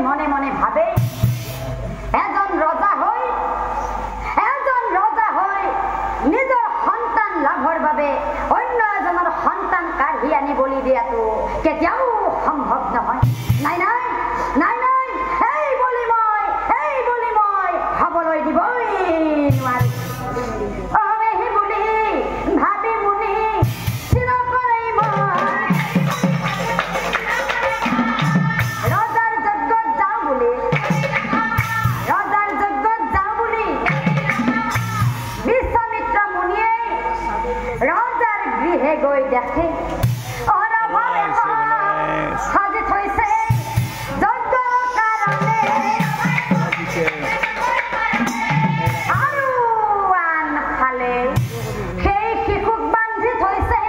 মনে মনে ভাবে এজন ৰজা হৈ নিজৰ সন্তান লাভৰ বাবে অন্য এজনৰ সন্তান কাঢ়ি আনি বলি দিয়াটো কেতিয়াও সম্ভৱ নহয়। নাই নাই নাই নাই এই বলি মই হবলৈ দিবই নোৱাৰো। অমেহি বুলি ভাবি মুনি চিৰকৰেই মই ৰজাৰ যজ্ঞত যাওঁ বুলি বিশ্বামিত্ৰ মুনিয়ে ৰজাৰ গৃহে গৈ দেখে সাজি থৈছে যজ্ঞৰ কাৰণে আৰু আনফালে সেই শিশুক বান্ধি থৈছে